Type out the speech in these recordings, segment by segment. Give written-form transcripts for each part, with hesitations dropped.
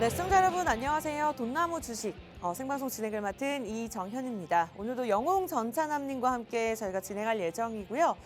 네, 시청자 여러분 안녕하세요. 돈나무 주식 생방송 진행을 맡은 이정현입니다. 오늘도 영웅 전찬남님과 함께 저희가 진행할 예정이고요.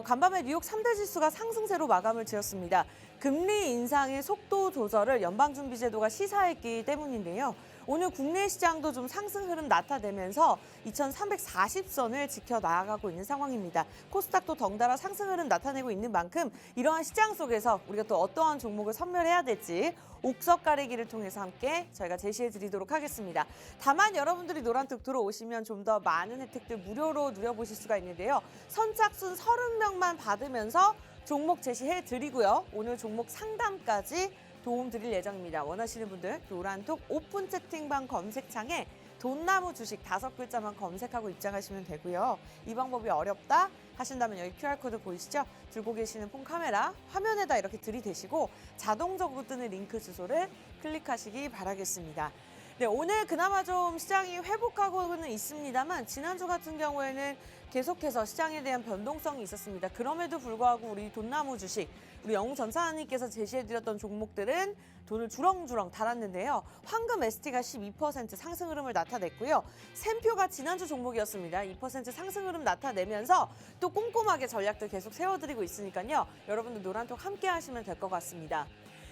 간밤에 뉴욕 3대 지수가 상승세로 마감을 지었습니다. 금리 인상의 속도 조절을 연방준비제도가 시사했기 때문인데요. 오늘 국내 시장도 좀 상승 흐름 나타내면서 2340선을 지켜나가고 있는 상황입니다. 코스닥도 덩달아 상승 흐름 나타내고 있는 만큼 이러한 시장 속에서 우리가 또 어떠한 종목을 선별해야 될지 옥석 가리기를 통해서 함께 저희가 제시해 드리도록 하겠습니다. 다만 여러분들이 노란톡 들어오시면 좀 더 많은 혜택들 무료로 누려보실 수가 있는데요. 선착순 30명만 받으면서 종목 제시해 드리고요. 오늘 종목 상담까지 도움 드릴 예정입니다. 원하시는 분들 노란톡 오픈 채팅방 검색창에 돈나무 주식 5글자만 검색하고 입장하시면 되고요. 이 방법이 어렵다 하신다면 여기 QR코드 보이시죠? 들고 계시는 폰 카메라 화면에다 이렇게 들이대시고 자동적으로 뜨는 링크 주소를 클릭하시기 바라겠습니다. 네, 오늘 그나마 좀 시장이 회복하고는 있습니다만 지난주 같은 경우에는 계속해서 시장에 대한 변동성이 있었습니다. 그럼에도 불구하고 우리 돈나무 주식, 우리 영웅 전사님께서 제시해드렸던 종목들은 돈을 주렁주렁 달았는데요. 황금 ST가 12% 상승 흐름을 나타냈고요. 샘표가 지난주 종목이었습니다. 2% 상승 흐름 나타내면서 또 꼼꼼하게 전략들 계속 세워드리고 있으니까요. 여러분들 노란톡 함께 하시면 될 것 같습니다.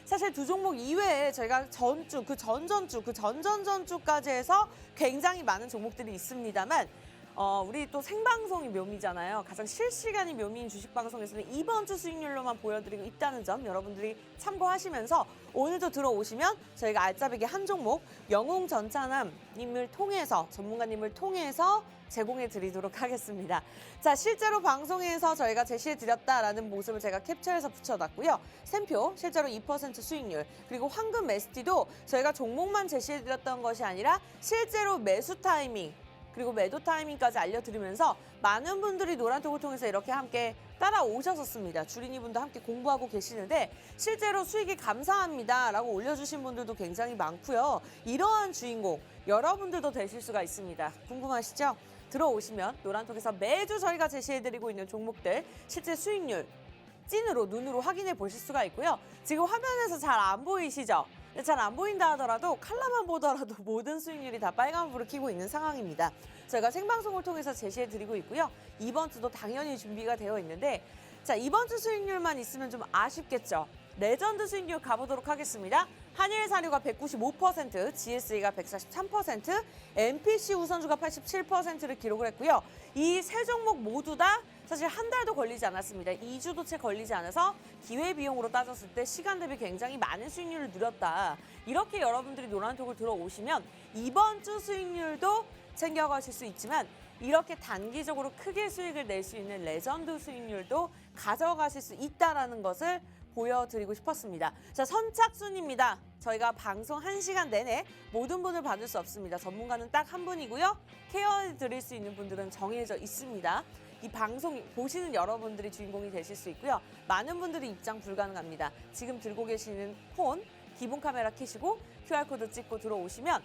사실 두 종목 이외에 저희가 전주, 그 전전주, 그 전전전주까지 해서 굉장히 많은 종목들이 있습니다만 우리 또 생방송이 묘미잖아요. 가장 실시간이 묘미인 주식방송에서는 이번 주 수익률로만 보여드리고 있다는 점 여러분들이 참고하시면서 오늘도 들어오시면 저희가 알짜배기 한 종목 영웅 전찬남님을 통해서 전문가님을 통해서 제공해 드리도록 하겠습니다. 자, 실제로 방송에서 저희가 제시해 드렸다라는 모습을 제가 캡처해서 붙여놨고요. 샘표 실제로 2% 수익률 그리고 황금 ST도 저희가 종목만 제시해 드렸던 것이 아니라 실제로 매수 타이밍 그리고 매도 타이밍까지 알려드리면서 많은 분들이 노란톡을 통해서 이렇게 함께 따라오셨었습니다. 주린이 분도 함께 공부하고 계시는데 실제로 수익이 감사합니다 라고 올려주신 분들도 굉장히 많고요. 이러한 주인공 여러분들도 되실 수가 있습니다. 궁금하시죠? 들어오시면 노란톡에서 매주 저희가 제시해드리고 있는 종목들 실제 수익률 찐으로 눈으로 확인해 보실 수가 있고요. 지금 화면에서 잘 안 보이시죠? 잘 안 보인다 하더라도 칼라만 보더라도 모든 수익률이 다 빨간불을 켜고 있는 상황입니다. 저희가 생방송을 통해서 제시해드리고 있고요. 이번 주도 당연히 준비가 되어 있는데 자, 이번 주 수익률만 있으면 좀 아쉽겠죠. 레전드 수익률 가보도록 하겠습니다. 한일사료가 195%, GSE가 143%, MPC 우선주가 87%를 기록을 했고요. 이 세 종목 모두 다 사실 한 달도 걸리지 않았습니다. 2주도 채 걸리지 않아서 기회비용으로 따졌을 때 시간 대비 굉장히 많은 수익률을 누렸다. 이렇게 여러분들이 노란톡을 들어오시면 이번 주 수익률도 챙겨가실 수 있지만 이렇게 단기적으로 크게 수익을 낼 수 있는 레전드 수익률도 가져가실 수 있다는 것을 보여드리고 싶었습니다. 자, 선착순입니다. 저희가 방송 1시간 내내 모든 분을 받을 수 없습니다. 전문가는 딱 한 분이고요. 케어해드릴 수 있는 분들은 정해져 있습니다. 이 방송 보시는 여러분들이 주인공이 되실 수 있고요. 많은 분들이 입장 불가능합니다. 지금 들고 계시는 폰, 기본 카메라 켜시고 QR코드 찍고 들어오시면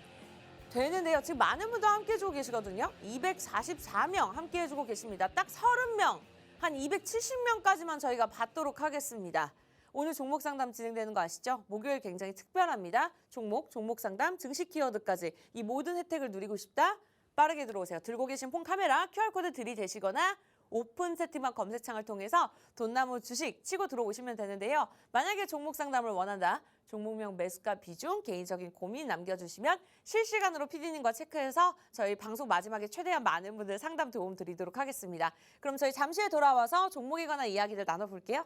되는데요. 지금 많은 분들 함께 해주고 계시거든요. 244명 함께 해주고 계십니다. 딱 30명, 한 270명까지만 저희가 받도록 하겠습니다. 오늘 종목 상담 진행되는 거 아시죠? 목요일 굉장히 특별합니다. 종목 상담, 증시 키워드까지 이 모든 혜택을 누리고 싶다? 빠르게 들어오세요. 들고 계신 폰 카메라 QR코드 들이대시거나 오픈 채팅방 검색창을 통해서 돈나무 주식 치고 들어오시면 되는데요. 만약에 종목 상담을 원한다. 종목명 매수가 비중, 개인적인 고민 남겨주시면 실시간으로 PD님과 체크해서 저희 방송 마지막에 최대한 많은 분들 상담 도움 드리도록 하겠습니다. 그럼 저희 잠시 후에 돌아와서 종목에 관한 이야기들 나눠볼게요.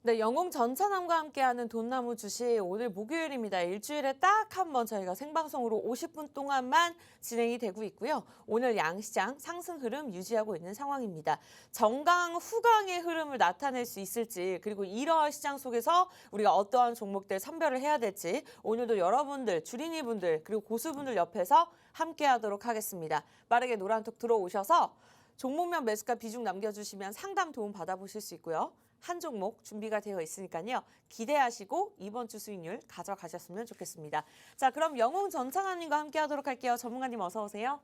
네, 영웅 전찬함과 함께하는 돈나무 주식 오늘 목요일입니다. 일주일에 딱 한 번 저희가 생방송으로 50분 동안만 진행이 되고 있고요. 오늘 양시장 상승 흐름 유지하고 있는 상황입니다. 정강 후강의 흐름을 나타낼 수 있을지 그리고 이러한 시장 속에서 우리가 어떠한 종목들 선별을 해야 될지 오늘도 여러분들 주린이분들 그리고 고수분들 옆에서 함께하도록 하겠습니다. 빠르게 노란톡 들어오셔서 종목명 매수가 비중 남겨주시면 상담 도움 받아보실 수 있고요. 한 종목 준비가 되어 있으니까요. 기대하시고 이번 주 수익률 가져가셨으면 좋겠습니다. 자, 그럼 영웅 전찬환님과 함께 하도록 할게요. 전문가님 어서 오세요.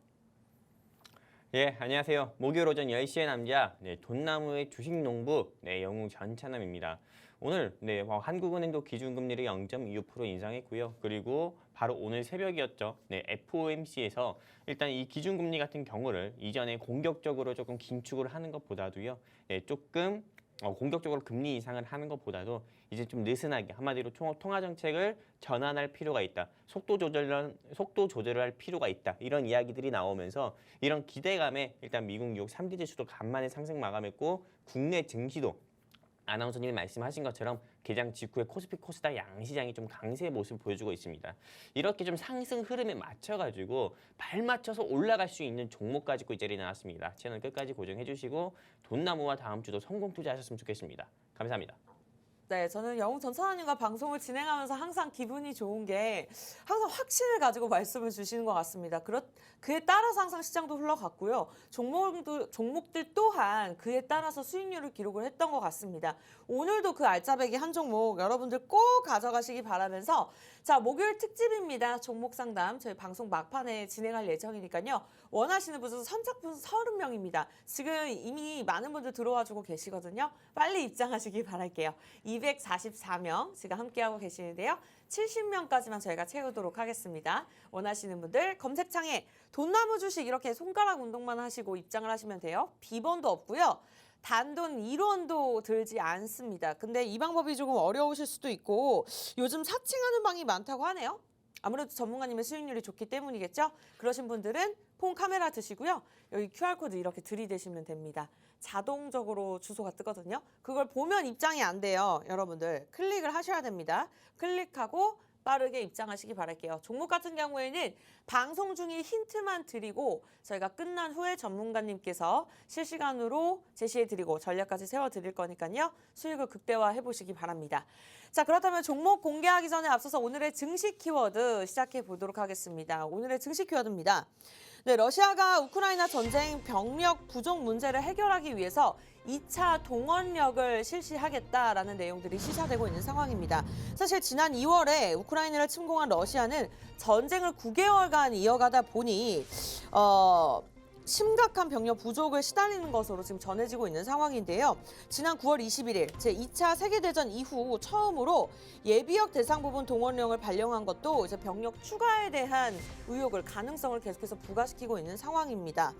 예, 안녕하세요. 목요일 오전 10시의 남자, 돈나무의 주식농부, 영웅 전찬함입니다. 오늘 한국은행도 기준금리를 0.25% 인상했고요. 그리고 바로 오늘 새벽이었죠. FOMC에서 일단 이 기준금리 같은 경우를 이전에 공격적으로 조금 긴축을 하는 것보다도요. 조금 공격적으로 금리 인상을 하는 것보다도 이제 좀 느슨하게 한마디로 통화 정책을 전환할 필요가 있다. 속도 조절을 할 필요가 있다. 이런 이야기들이 나오면서 이런 기대감에 일단 미국 뉴욕 3대 지수도 간만에 상승 마감했고 국내 증시도 아나운서님이 말씀하신 것처럼 개장 직후에 코스피 코스닥 양시장이 좀 강세의 모습을 보여주고 있습니다. 이렇게 좀 상승 흐름에 맞춰가지고 발 맞춰서 올라갈 수 있는 종목 가지고 이 자리에 나왔습니다. 채널 끝까지 고정해 주시고 돈나무와 다음 주도 성공 투자하셨으면 좋겠습니다. 감사합니다. 네, 저는 영웅 전찬환님과 방송을 진행하면서 항상 기분이 좋은 게 항상 확신을 가지고 말씀을 주시는 것 같습니다. 그에 따라서 항상 시장도 흘러갔고요. 종목들 또한 그에 따라서 수익률을 기록을 했던 것 같습니다. 오늘도 그 알짜배기 한 종목 여러분들 꼭 가져가시기 바라면서 자, 목요일 특집입니다. 종목 상담 저희 방송 막판에 진행할 예정이니까요. 원하시는 분은 선착분 30명입니다. 지금 이미 많은 분들 들어와주고 계시거든요. 빨리 입장하시기 바랄게요. 244명 지금 함께하고 계시는데요. 70명까지만 저희가 채우도록 하겠습니다. 원하시는 분들 검색창에 돈나무 주식 이렇게 손가락 운동만 하시고 입장을 하시면 돼요. 비번도 없고요. 단돈 1원도 들지 않습니다. 근데 이 방법이 조금 어려우실 수도 있고 요즘 사칭하는 방이 많다고 하네요. 아무래도 전문가님의 수익률이 좋기 때문이겠죠? 그러신 분들은 폰 카메라 드시고요. 여기 QR코드 이렇게 들이대시면 됩니다. 자동적으로 주소가 뜨거든요. 그걸 보면 입장이 안 돼요. 여러분들 클릭을 하셔야 됩니다. 클릭하고 빠르게 입장하시기 바랄게요. 종목 같은 경우에는 방송 중에 힌트만 드리고 저희가 끝난 후에 전문가님께서 실시간으로 제시해드리고 전략까지 세워드릴 거니까요. 수익을 극대화해 보시기 바랍니다. 자, 그렇다면 종목 공개하기 전에 앞서서 오늘의 증시 키워드 시작해 보도록 하겠습니다. 오늘의 증시 키워드입니다. 네, 러시아가 우크라이나 전쟁 병력 부족 문제를 해결하기 위해서 2차 동원력을 실시하겠다라는 내용들이 시사되고 있는 상황입니다. 사실 지난 2월에 우크라이나를 침공한 러시아는 전쟁을 9개월간 이어가다 보니 심각한 병력 부족을 시달리는 것으로 지금 전해지고 있는 상황인데요. 지난 9월 21일 제2차 세계대전 이후 처음으로 예비역 대상 부분 동원령을 발령한 것도 이제 병력 추가에 대한 의혹을 가능성을 계속해서 부과시키고 있는 상황입니다.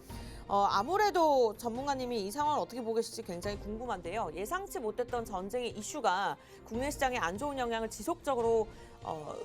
아무래도 전문가님이 이 상황을 어떻게 보고 계실지 굉장히 궁금한데요. 예상치 못했던 전쟁의 이슈가 국내 시장에 안 좋은 영향을 지속적으로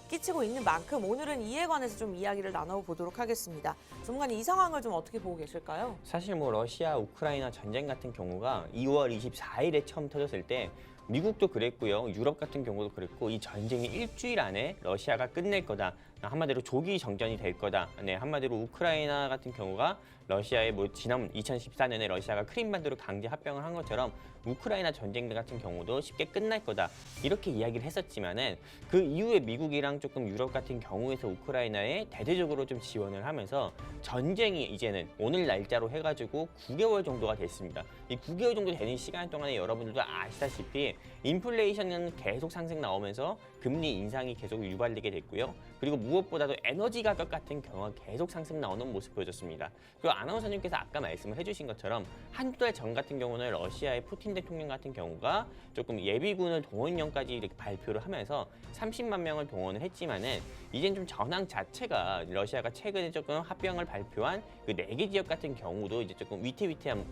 끼치고 있는 만큼 오늘은 이에 관해서 좀 이야기를 나눠보도록 하겠습니다. 전문가님 이 상황을 좀 어떻게 보고 계실까요? 사실 러시아 우크라이나 전쟁 같은 경우가 2월 24일에 처음 터졌을 때 미국도 그랬고요. 유럽 같은 경우도 그랬고 이 전쟁이 일주일 안에 러시아가 끝낼 거다. 한마디로 조기 정전이 될 거다. 한마디로 우크라이나 같은 경우가 러시아의 지난 2014년에 러시아가 크림반도를 강제 합병을 한 것처럼 우크라이나 전쟁 같은 경우도 쉽게 끝날 거다. 이렇게 이야기를 했었지만은 그 이후에 미국이랑 조금 유럽 같은 경우에서 우크라이나에 대대적으로 좀 지원을 하면서 전쟁이 이제는 오늘 날짜로 해가지고 9개월 정도가 됐습니다. 이 9개월 정도 되는 시간 동안에 여러분들도 아시다시피 인플레이션은 계속 상승 나오면서 금리 인상이 계속 유발되게 됐고요. 그리고 무엇보다도 에너지 가격 같은 경우가 계속 상승 나오는 모습 보여줬습니다. 그리고 아나운서님께서 아까 말씀을 해주신 것처럼 한두 달 전 같은 경우는 러시아의 푸틴 대통령 같은 경우가 조금 예비군을 동원령까지 이렇게 발표를 하면서 30만 명을 동원을 했지만은 이젠 좀 전황 자체가 러시아가 최근에 조금 합병을 발표한 그 4개 지역 같은 경우도 이제 조금 위태위태한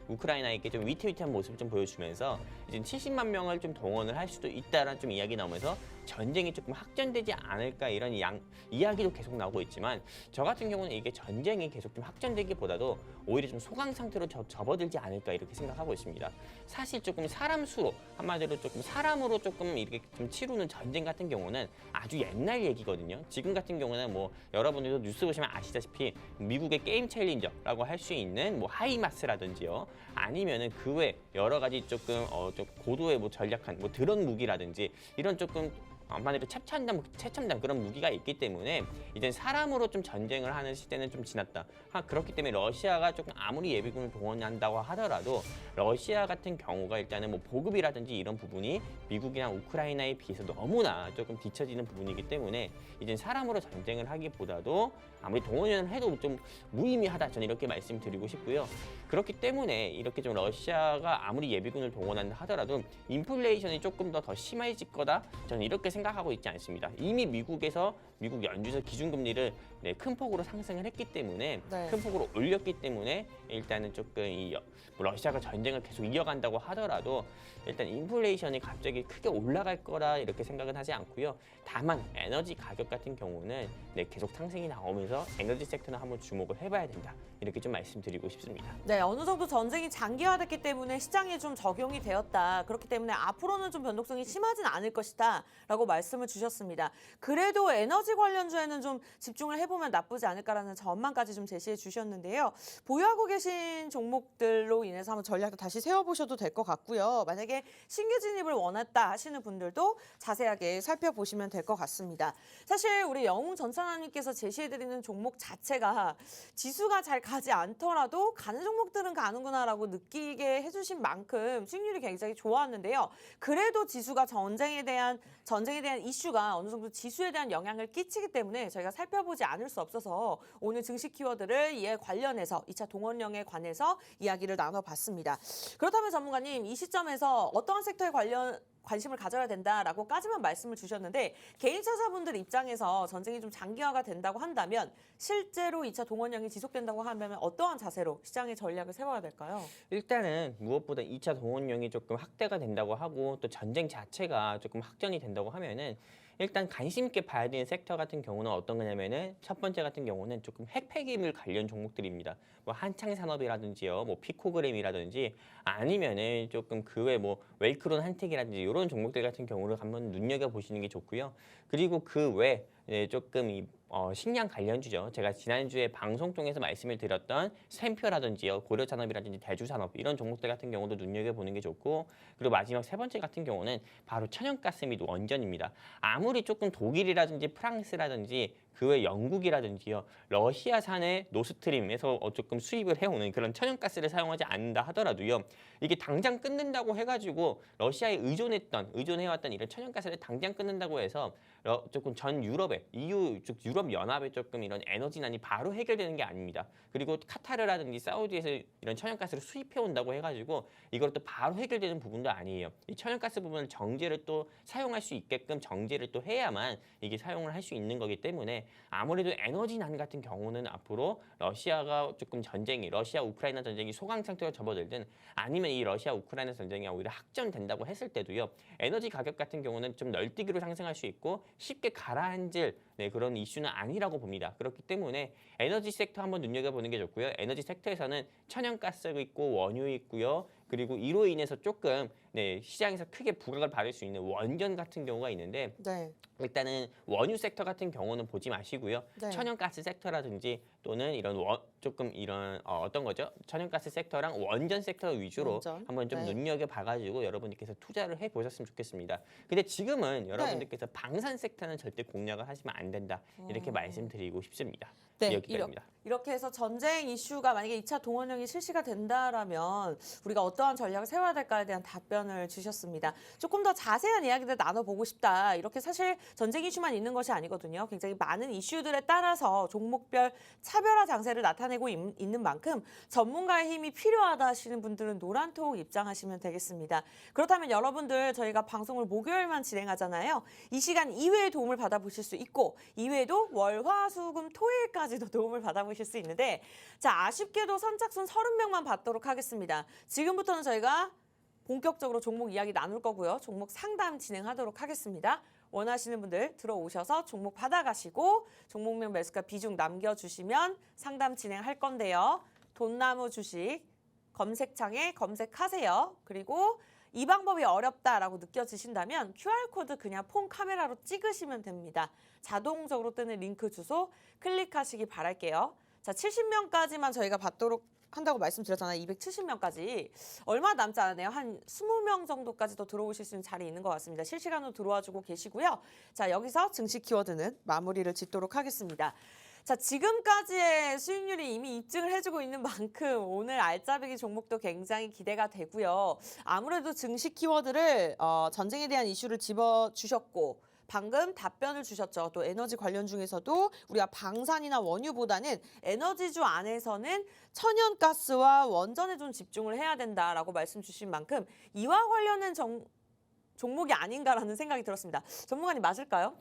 우크라이나에게 좀 위태위태한 모습을 좀 보여주면서 이제 70만 명을 좀 동원을 할 수도 있다라는 좀 이야기 나오면서 전쟁이 조금 확전되지 않을까 이런 이런 이야기도 계속 나오고 있지만 저 같은 경우는 이게 전쟁이 계속 좀 확전되기보다도 오히려 좀 소강 상태로 접어들지 않을까 이렇게 생각하고 있습니다. 사실 조금 사람 수로 한마디로 조금 사람으로 조금 이렇게 좀 치루는 전쟁 같은 경우는 아주 옛날 얘기거든요. 지금 같은 경우는 뭐 여러분들도 뉴스 보시면 아시다시피 미국의 게임 챌린저라고 할 수 있는 뭐 하이마스라든지요. 아니면은 그 외 여러 가지 조금 좀 고도의 뭐 전략한 뭐 드론 무기라든지 이런 조금 한마디로 최첨단 그런 무기가 있기 때문에 이제 사람으로 좀 전쟁을 하는 시대는 좀 지났다. 그렇기 때문에 러시아가 조금 아무리 예비군을 동원한다고 하더라도 러시아 같은 경우가 일단은 뭐 보급이라든지 이런 부분이 미국이나 우크라이나에 비해서 너무나 조금 뒤처지는 부분이기 때문에 이제 사람으로 전쟁을 하기보다도 아무리 동원을 해도 좀 무의미하다. 저는 이렇게 말씀드리고 싶고요. 그렇기 때문에 이렇게 좀 러시아가 아무리 예비군을 동원한다 하더라도 인플레이션이 조금 더 심해질 거다. 저는 이렇게 생각하고 있지 않습니다. 이미 미국에서 미국 연준에서 기준금리를 큰 폭으로 상승을 했기 때문에 네. 큰 폭으로 올렸기 때문에 일단은 조금 러시아가 전쟁을 계속 이어간다고 하더라도 일단 인플레이션이 갑자기 크게 올라갈 거라 이렇게 생각은 하지 않고요. 다만 에너지 가격 같은 경우는 계속 상승이 나오면서 에너지 섹터는 한번 주목을 해봐야 된다. 이렇게 좀 말씀드리고 싶습니다. 네, 어느 정도 전쟁이 장기화됐기 때문에 시장에 좀 적용이 되었다. 그렇기 때문에 앞으로는 좀 변동성이 심하진 않을 것이다. 라고 말씀을 주셨습니다. 그래도 에너지 관련주에는 좀 집중을 해보면 나쁘지 않을까라는 전망까지 좀 제시해 주셨는데요. 보유하고 계신 종목들로 인해서 한번 전략도 다시 세워보셔도 될 것 같고요. 만약에 신규 진입을 원했다 하시는 분들도 자세하게 살펴보시면 될 것 같습니다. 사실 우리 영웅 전찬아님께서 제시해드리는 종목 자체가 지수가 잘 가지 않더라도 가는 종목들은 가는구나라고 느끼게 해주신 만큼 수익률이 굉장히 좋았는데요. 그래도 지수가 전쟁에 대한 이슈가 어느 정도 지수에 대한 영향을 끼치기 때문에 저희가 살펴보지 않을 수 없어서 오늘 증시 키워드를 이에 관련해서 2차 동원령에 관해서 이야기를 나눠봤습니다. 그렇다면 전문가님, 이 시점에서 어떠한 섹터에 관심을 가져야 된다라고까지만 말씀을 주셨는데 개인 투자자분들 입장에서 전쟁이 좀 장기화가 된다고 한다면 실제로 2차 동원령이 지속된다고 하면 어떠한 자세로 시장의 전략을 세워야 될까요? 일단은 무엇보다 2차 동원령이 조금 확대가 된다고 하고 또 전쟁 자체가 조금 확전이 된다고 하면은 일단 관심 있게 봐야 되는 섹터 같은 경우는 어떤 거냐면은 첫 번째 같은 경우는 조금 핵폐기물 관련 종목들입니다. 뭐 한창 산업이라든지요, 뭐 피코그램이라든지 아니면은 조금 그 외 뭐 웨이크론 한텍이라든지 이런 종목들 같은 경우를 한번 눈여겨 보시는 게 좋고요. 그리고 그 외 조금 식량 관련주죠. 제가 지난주에 방송 통해서 말씀을 드렸던 샘표라든지요, 고려산업이라든지 대주산업 이런 종목들 같은 경우도 눈여겨보는 게 좋고 그리고 마지막 세 번째 같은 경우는 바로 천연가스 및 원전입니다. 아무리 조금 독일이라든지 프랑스라든지 그 외 영국이라든지요, 러시아산의 노스트림에서 조금 수입을 해오는 그런 천연가스를 사용하지 않는다 하더라도요, 이게 당장 끊는다고 해가지고 러시아에 의존해왔던 이런 천연가스를 당장 끊는다고 해서 조금 전 유럽에 EU 즉 유럽 연합에 조금 이런 에너지난이 바로 해결되는 게 아닙니다. 그리고 카타르라든지 사우디에서 이런 천연가스를 수입해 온다고 해가지고 이걸 또 바로 해결되는 부분도 아니에요. 이 천연가스 부분을 정제를 또 사용할 수 있게끔 정제를 또 해야만 이게 사용을 할 수 있는 거기 때문에 아무래도 에너지난 같은 경우는 앞으로 러시아가 조금 러시아 우크라이나 전쟁이 소강 상태로 접어들든 아니면 이 러시아 우크라이나 전쟁이 오히려 확전된다고 했을 때도요, 에너지 가격 같은 경우는 좀 널뛰기로 상승할 수 있고 쉽게 가라앉을 그런 이슈는 아니라고 봅니다. 그렇기 때문에 에너지 섹터 한번 눈여겨보는 게 좋고요. 에너지 섹터에서는 천연가스 있고 원유 있고요. 그리고 이로 인해서 조금 시장에서 크게 부각을 받을 수 있는 원전 같은 경우가 있는데 네. 일단은 원유 섹터 같은 경우는 보지 마시고요. 네. 천연가스 섹터라든지 또는 이런 어떤 거죠? 천연가스 sek터랑 원전 섹터 위주로 원전. 한번 좀 네. 눈여겨 봐가지고 여러분들께서 투자를 해보셨으면 좋겠습니다. 근데 지금은 여러분들께서 방산 섹터는 절대 공략을 하시면 안 된다. 이렇게 말씀드리고 싶습니다. 네, 여기까지입니다. 이렇게 해서 전쟁 이슈가 만약에 2차 동원령이 실시가 된다라면 우리가 어떠한 전략을 세워야 될까에 대한 답변을 주셨습니다. 조금 더 자세한 이야기를 나눠보고 싶다. 이렇게 사실 전쟁 이슈만 있는 것이 아니거든요. 굉장히 많은 이슈들에 따라서 종목별 차별화 장세를 나타내고 있는 만큼 전문가의 힘이 필요하다 하시는 분들은 노란톡 입장하시면 되겠습니다. 그렇다면 여러분들 저희가 방송을 목요일만 진행하잖아요. 이 시간 이외에 도움을 받아보실 수 있고 이외에도 월, 화, 수, 금, 토일까지도 도움을 받아보실 수 있는데 자, 아쉽게도 선착순 30명만 받도록 하겠습니다. 지금부터는 저희가 본격적으로 종목 이야기 나눌 거고요. 종목 상담 진행하도록 하겠습니다. 원하시는 분들 들어오셔서 종목 받아가시고 종목명 매수가 비중 남겨주시면 상담 진행할 건데요. 돈나무 주식 검색창에 검색하세요. 그리고 이 방법이 어렵다라고 느껴지신다면 QR코드 그냥 폰 카메라로 찍으시면 됩니다. 자동적으로 뜨는 링크 주소 클릭하시기 바랄게요. 자, 70명까지만 저희가 받도록 한다고 말씀드렸잖아요. 270명까지. 얼마 남지 않았네요. 한 20명 정도까지 더 들어오실 수 있는 자리 있는 것 같습니다. 실시간으로 들어와주고 계시고요. 자, 여기서 증시 키워드는 마무리를 짓도록 하겠습니다. 자, 지금까지의 수익률이 이미 입증을 해주고 있는 만큼 오늘 알짜배기 종목도 굉장히 기대가 되고요. 아무래도 증시 키워드를 전쟁에 대한 이슈를 집어주셨고 방금 답변을 주셨죠. 또 에너지 관련 중에서도 우리가 방산이나 원유보다는 에너지주 안에서는 천연가스와 원전에 좀 집중을 해야 된다라고 말씀 주신 만큼 이와 관련된 종목이 아닌가라는 생각이 들었습니다. 전문가님 맞을까요?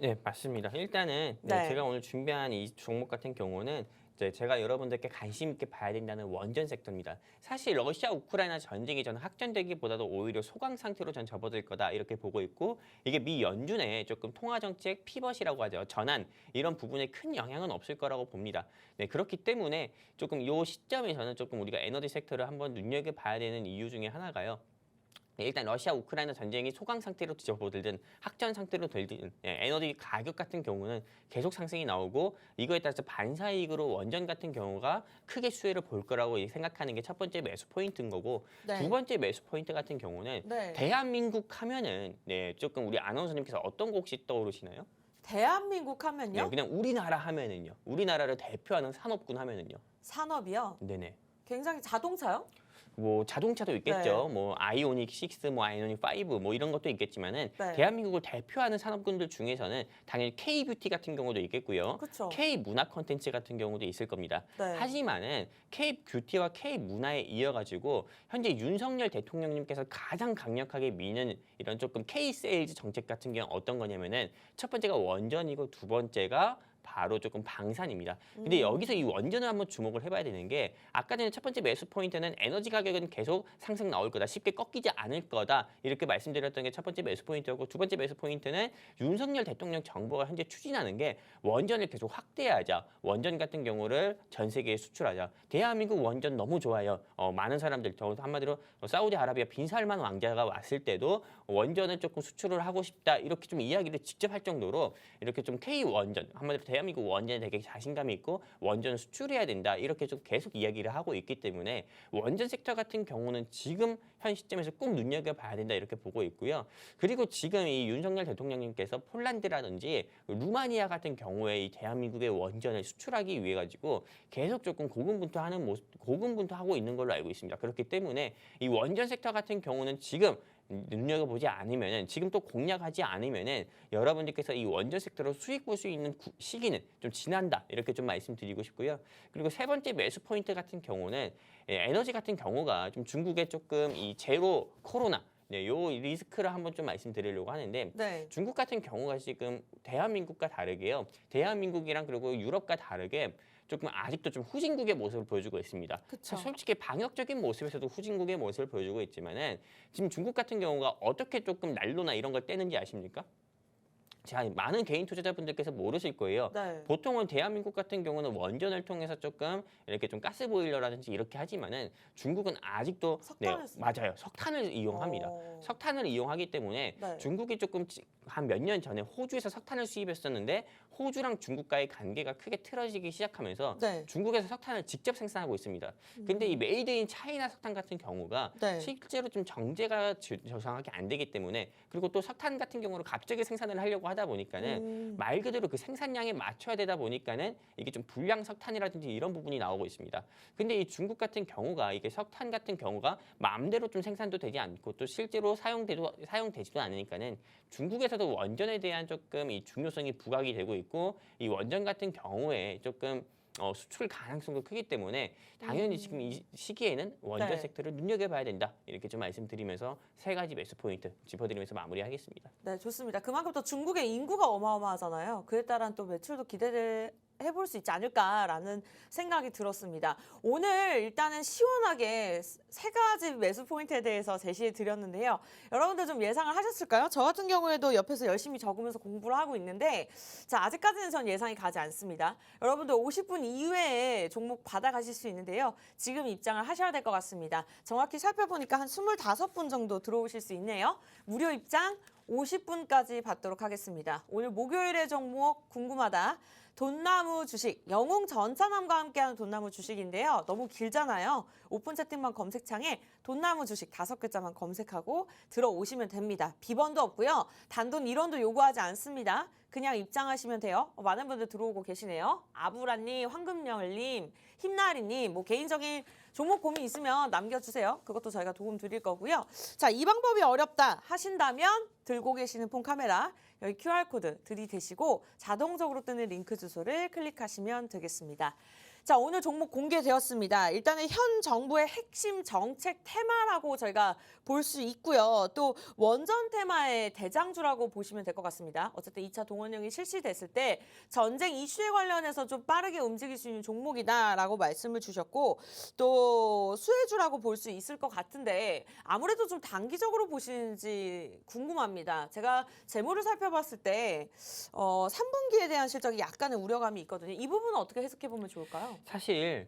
네, 맞습니다. 일단은 네. 제가 오늘 준비한 이 종목 같은 경우는 이제 제가 여러분들께 관심 있게 봐야 된다는 원전 섹터입니다. 사실 러시아 우크라이나 전쟁이 저는 확전되기보다도 오히려 소강 상태로 전 접어들 거다 이렇게 보고 있고 이게 미 연준의 조금 통화 정책 피벗이라고 하죠. 전환 이런 부분에 큰 영향은 없을 거라고 봅니다. 네, 그렇기 때문에 조금 이 시점에서는 조금 우리가 에너지 섹터를 한번 눈여겨봐야 되는 이유 중에 하나가요. 일단 러시아 우크라이나 전쟁이 소강 상태로 접어들든 확전 상태로 들든 에너지 가격 같은 경우는 계속 상승이 나오고 이거에 따라서 반사이익으로 원전 같은 경우가 크게 수혜를 볼 거라고 생각하는 게 첫 번째 매수 포인트인 거고 네. 두 번째 매수 포인트 같은 경우는 네. 대한민국 하면은 조금 우리 아나운서님께서 어떤 거 혹시 떠오르시나요? 대한민국 하면요? 네, 그냥 우리나라 하면은요. 우리나라를 대표하는 산업군 하면은요. 산업이요? 네네. 굉장히 자동차요? 뭐 자동차도 있겠죠. 뭐 아이오닉 6, 뭐 아이오닉 5, 뭐 이런 것도 있겠지만은 네. 대한민국을 대표하는 산업군들 중에서는 당연히 K-뷰티 같은 경우도 있겠고요. 그쵸. K-문화 콘텐츠 같은 경우도 있을 겁니다. 네. 하지만은 K-뷰티와 K-문화에 이어가지고 현재 윤석열 대통령님께서 가장 강력하게 미는 이런 조금 K-세일즈 정책 같은 경우는 어떤 거냐면은 첫 번째가 원전이고 두 번째가 바로 조금 방산입니다. 근데 여기서 이 원전을 한번 주목을 해봐야 되는 게 아까 전에 첫 번째 매수 포인트는 에너지 가격은 계속 상승 나올 거다. 쉽게 꺾이지 않을 거다. 이렇게 말씀드렸던 게 첫 번째 매수 포인트였고 두 번째 매수 포인트는 윤석열 대통령 정부가 현재 추진하는 게 원전을 계속 확대하자. 원전 같은 경우를 전 세계에 수출하자. 대한민국 원전 너무 좋아요. 많은 사람들 한마디로 사우디아라비아 빈살만 왕자가 왔을 때도 원전을 조금 수출을 하고 싶다. 이렇게 좀 이야기를 직접 할 정도로 이렇게 좀 K 원전 한마디로 대한민국 원전에 되게 자신감이 있고 원전 수출해야 된다 이렇게 좀 계속 이야기를 하고 있기 때문에 원전 섹터 같은 경우는 지금 현 시점에서 꼭 눈여겨봐야 된다 이렇게 보고 있고요. 그리고 지금 이 윤석열 대통령님께서 폴란드라든지 루마니아 같은 경우에 이 대한민국의 원전을 수출하기 위해 가지고 계속 조금 고군분투하는 모습, 고군분투하고 있는 걸로 알고 있습니다. 그렇기 때문에 이 원전 섹터 같은 경우는 지금 눈여겨보지 않으면은 지금 또 공략하지 않으면은 여러분들께서 이 원전 섹터로 수익 볼 수 있는 시기는 좀 지난다 이렇게 좀 말씀드리고 싶고요. 그리고 세 번째 매수 포인트 같은 경우는 에너지 같은 경우가 좀 중국의 조금 이 제로 코로나 요 리스크를 한번 좀 말씀드리려고 하는데 네. 중국 같은 경우가 지금 대한민국과 다르게요. 대한민국이랑 그리고 유럽과 다르게 조금 아직도 좀 후진국의 모습을 보여주고 있습니다. 그쵸. 솔직히 방역적인 모습에서도 후진국의 모습을 보여주고 있지만은 지금 중국 같은 경우가 어떻게 조금 난로나 이런 걸 떼는지 아십니까? 자, 많은 개인 투자자분들께서 모르실 거예요. 네. 보통은 대한민국 같은 경우는 원전을 통해서 조금 이렇게 좀 가스보일러라든지 이렇게 하지만은 중국은 아직도 석탄을 쓰- 맞아요. 석탄을 이용합니다. 석탄을 이용하기 때문에 네. 중국이 조금 한 몇 년 전에 호주에서 석탄을 수입했었는데 호주랑 중국과의 관계가 크게 틀어지기 시작하면서 네. 중국에서 석탄을 직접 생산하고 있습니다. 근데 이 메이드 인 차이나 석탄 같은 경우가 네. 실제로 좀 정제가 정확하게 안 되기 때문에 그리고 또 석탄 같은 경우는 갑자기 생산을 하려고 하다 보니까는 말 그대로 그 생산량에 맞춰야 되다 보니까는 이게 좀 불량 석탄이라든지 이런 부분이 나오고 있습니다. 근데 이 중국 같은 경우가 이게 석탄 같은 경우가 마음대로 좀 생산도 되지 않고 또 실제로 사용되지도 않으니까는 중국에서도 원전에 대한 조금 이 중요성이 부각이 되고 있고 이 원전 같은 경우에 조금 수출 가능성도 크기 때문에 당연히 지금 이 시기에는 원전 네. 섹터를 눈여겨봐야 된다. 이렇게 좀 말씀드리면서 세 가지 매수 포인트 짚어드리면서 마무리하겠습니다. 네, 좋습니다. 그만큼 또 중국의 인구가 어마어마하잖아요. 그에 따른 또 매출도 기대될 해볼 수 있지 않을까라는 생각이 들었습니다. 오늘 일단은 시원하게 세 가지 매수 포인트에 대해서 제시해 드렸는데요. 여러분들 좀 예상을 하셨을까요? 저 같은 경우에도 옆에서 열심히 적으면서 공부를 하고 있는데 자, 아직까지는 전 예상이 가지 않습니다. 여러분들 50분 이후에 종목 받아가실 수 있는데요. 지금 입장을 하셔야 될 것 같습니다. 정확히 살펴보니까 한 25분 정도 들어오실 수 있네요. 무료 입장 50분까지 받도록 하겠습니다. 오늘 목요일의 종목 궁금하다. 돈나무 주식, 영웅 전차남과 함께하는 돈나무 주식인데요. 너무 길잖아요. 오픈 채팅방 검색창에 돈나무 주식 5글자만 검색하고 들어오시면 됩니다. 비번도 없고요. 단돈 1원도 요구하지 않습니다. 그냥 입장하시면 돼요. 많은 분들 들어오고 계시네요. 아브라님, 황금영을님, 힘나리님, 뭐 개인적인 종목 고민 있으면 남겨주세요. 그것도 저희가 도움 드릴 거고요. 자, 이 방법이 어렵다 하신다면 들고 계시는 폰 카메라 여기 QR코드 들이대시고 자동적으로 뜨는 링크 주소를 클릭하시면 되겠습니다. 자, 오늘 종목 공개되었습니다. 일단은 현 정부의 핵심 정책 테마라고 저희가 볼 수 있고요. 또 원전 테마의 대장주라고 보시면 될 것 같습니다. 어쨌든 2차 동원령이 실시됐을 때 전쟁 이슈에 관련해서 좀 빠르게 움직일 수 있는 종목이다라고 말씀을 주셨고 또 수혜주라고 볼 수 있을 것 같은데 아무래도 좀 단기적으로 보시는지 궁금합니다. 제가 재무를 살펴봤을 때 3분기에 대한 실적이 약간의 우려감이 있거든요. 이 부분은 어떻게 해석해 보면 좋을까요? 사실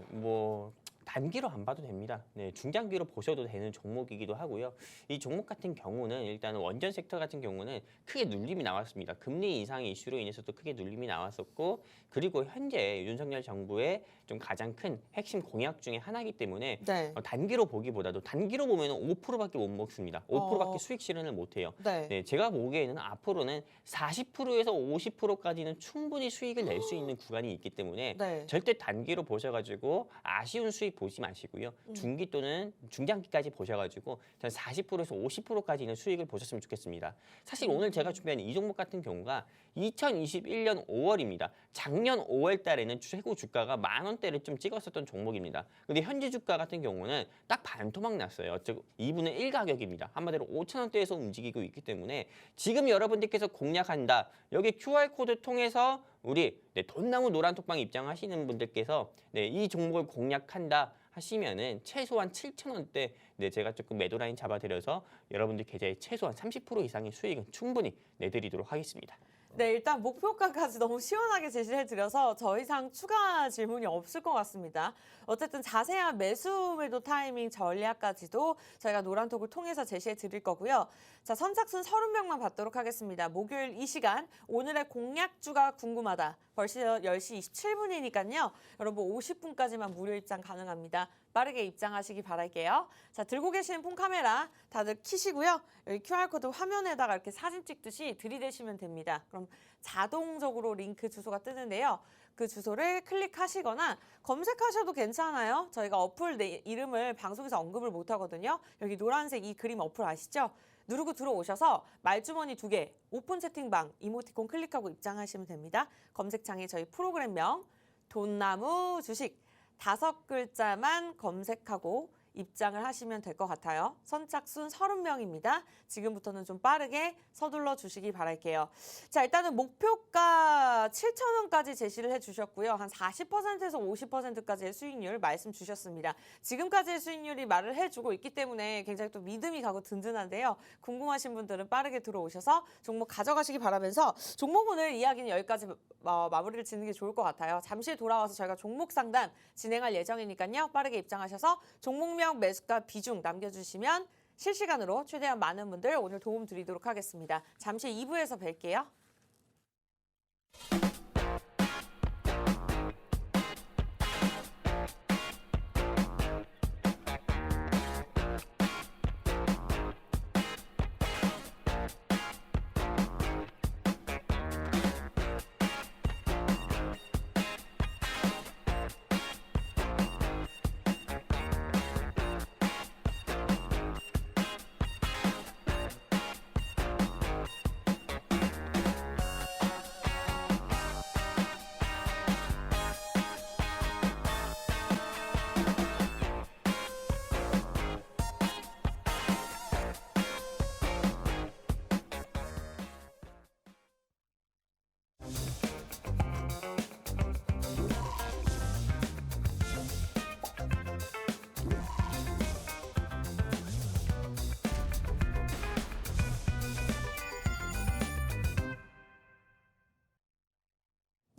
뭐 단기로 안 봐도 됩니다. 중장기로 보셔도 되는 종목이기도 하고요. 이 종목 같은 경우는 일단 원전 섹터 같은 경우는 크게 눌림이 나왔습니다. 금리 인상의 이슈로 인해서도 크게 눌림이 나왔었고 그리고 현재 윤석열 정부의 좀 가장 큰 핵심 공약 중에 하나이기 때문에 네. 단기로 보기보다도 단기로 보면 5%밖에 못 먹습니다. 5%밖에 수익 실현을 못 해요. 네. 제가 보기에는 앞으로는 40%에서 50%까지는 충분히 수익을 낼 수 있는 구간이 있기 때문에 네. 절대 단기로 보셔가지고 아쉬운 수익 보지 마시고요. 중기 또는 중장기까지 보셔가지고 40%에서 50%까지는 수익을 보셨으면 좋겠습니다. 사실 오늘 제가 준비한 이 종목 같은 경우가 2021년 5월입니다. 작년 5월 달에는 최고 주가가 10,000원대를 좀 찍었었던 종목입니다. 근데 현재 주가 같은 경우는 딱 반토막 났어요. 즉 2분의 1 가격입니다. 한마디로 5,000원대에서 움직이고 있기 때문에 지금 여러분들께서 공략한다. 여기 QR코드 통해서 우리 돈나무 노란톡방 입장하시는 분들께서 이 종목을 공략한다 하시면은 최소한 7,000원대 제가 조금 매도 라인 잡아드려서 여러분들 계좌에 최소한 30% 이상의 수익은 충분히 내드리도록 하겠습니다. 네, 일단 목표가까지 너무 시원하게 제시해드려서 더 이상 추가 질문이 없을 것 같습니다. 어쨌든 자세한 매수 매도 타이밍 전략까지도 저희가 노란톡을 통해서 제시해드릴 거고요. 자, 선착순 30명만 받도록 하겠습니다. 목요일 이 시간 오늘의 공략주가 궁금하다. 벌써 10시 27분이니까요. 여러분 50분까지만 무료 입장 가능합니다. 빠르게 입장하시기 바랄게요. 자, 들고 계시는 폰 카메라 다들 켜시고요. 여기 QR코드 화면에다가 이렇게 사진 찍듯이 들이대시면 됩니다. 그럼 자동적으로 링크 주소가 뜨는데요. 그 주소를 클릭하시거나 검색하셔도 괜찮아요. 저희가 어플 이름을 방송에서 언급을 못 하거든요. 여기 노란색 이 그림 어플 아시죠? 누르고 들어오셔서 말주머니 2개, 오픈 채팅방, 이모티콘 클릭하고 입장하시면 됩니다. 검색창에 저희 프로그램명, 돈나무 주식 5글자만 검색하고 입장을 하시면 될 것 같아요. 선착순 30명입니다. 지금부터는 좀 빠르게 서둘러 주시기 바랄게요. 자, 일단은 목표가 7,000원까지 제시를 해주셨고요. 한 40%에서 50%까지의 수익률 말씀 주셨습니다. 지금까지의 수익률이 말을 해주고 있기 때문에 굉장히 또 믿음이 가고 든든한데요. 궁금하신 분들은 빠르게 들어오셔서 종목 가져가시기 바라면서 종목 오늘 이야기는 여기까지 마무리를 짓는 게 좋을 것 같아요. 잠시 돌아와서 저희가 종목 상담 진행할 예정이니까요. 빠르게 입장하셔서 종목명, 매수가, 비중 남겨주시면 실시간으로 최대한 많은 분들 오늘 도움 드리도록 하겠습니다. 잠시 2부에서 뵐게요.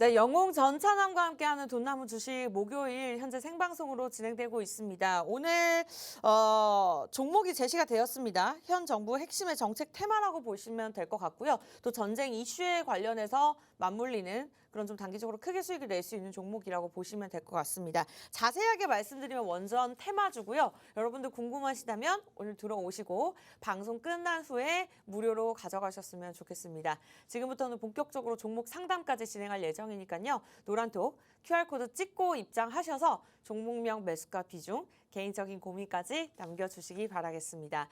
네, 영웅 전찬함과 함께하는 돈나무 주식 목요일 현재 생방송으로 진행되고 있습니다. 오늘 종목이 제시가 되었습니다. 현 정부 핵심의 정책 테마라고 보시면 될 것 같고요. 또 전쟁 이슈에 관련해서 맞물리는 그런 좀 단기적으로 크게 수익을 낼 수 있는 종목이라고 보시면 될 것 같습니다. 자세하게 말씀드리면 원전 테마주고요. 여러분들 궁금하시다면 오늘 들어오시고 방송 끝난 후에 무료로 가져가셨으면 좋겠습니다. 지금부터는 본격적으로 종목 상담까지 진행할 예정이니까요. 노란톡 QR코드 찍고 입장하셔서 종목명, 매수가 비중, 개인적인 고민까지 남겨주시기 바라겠습니다.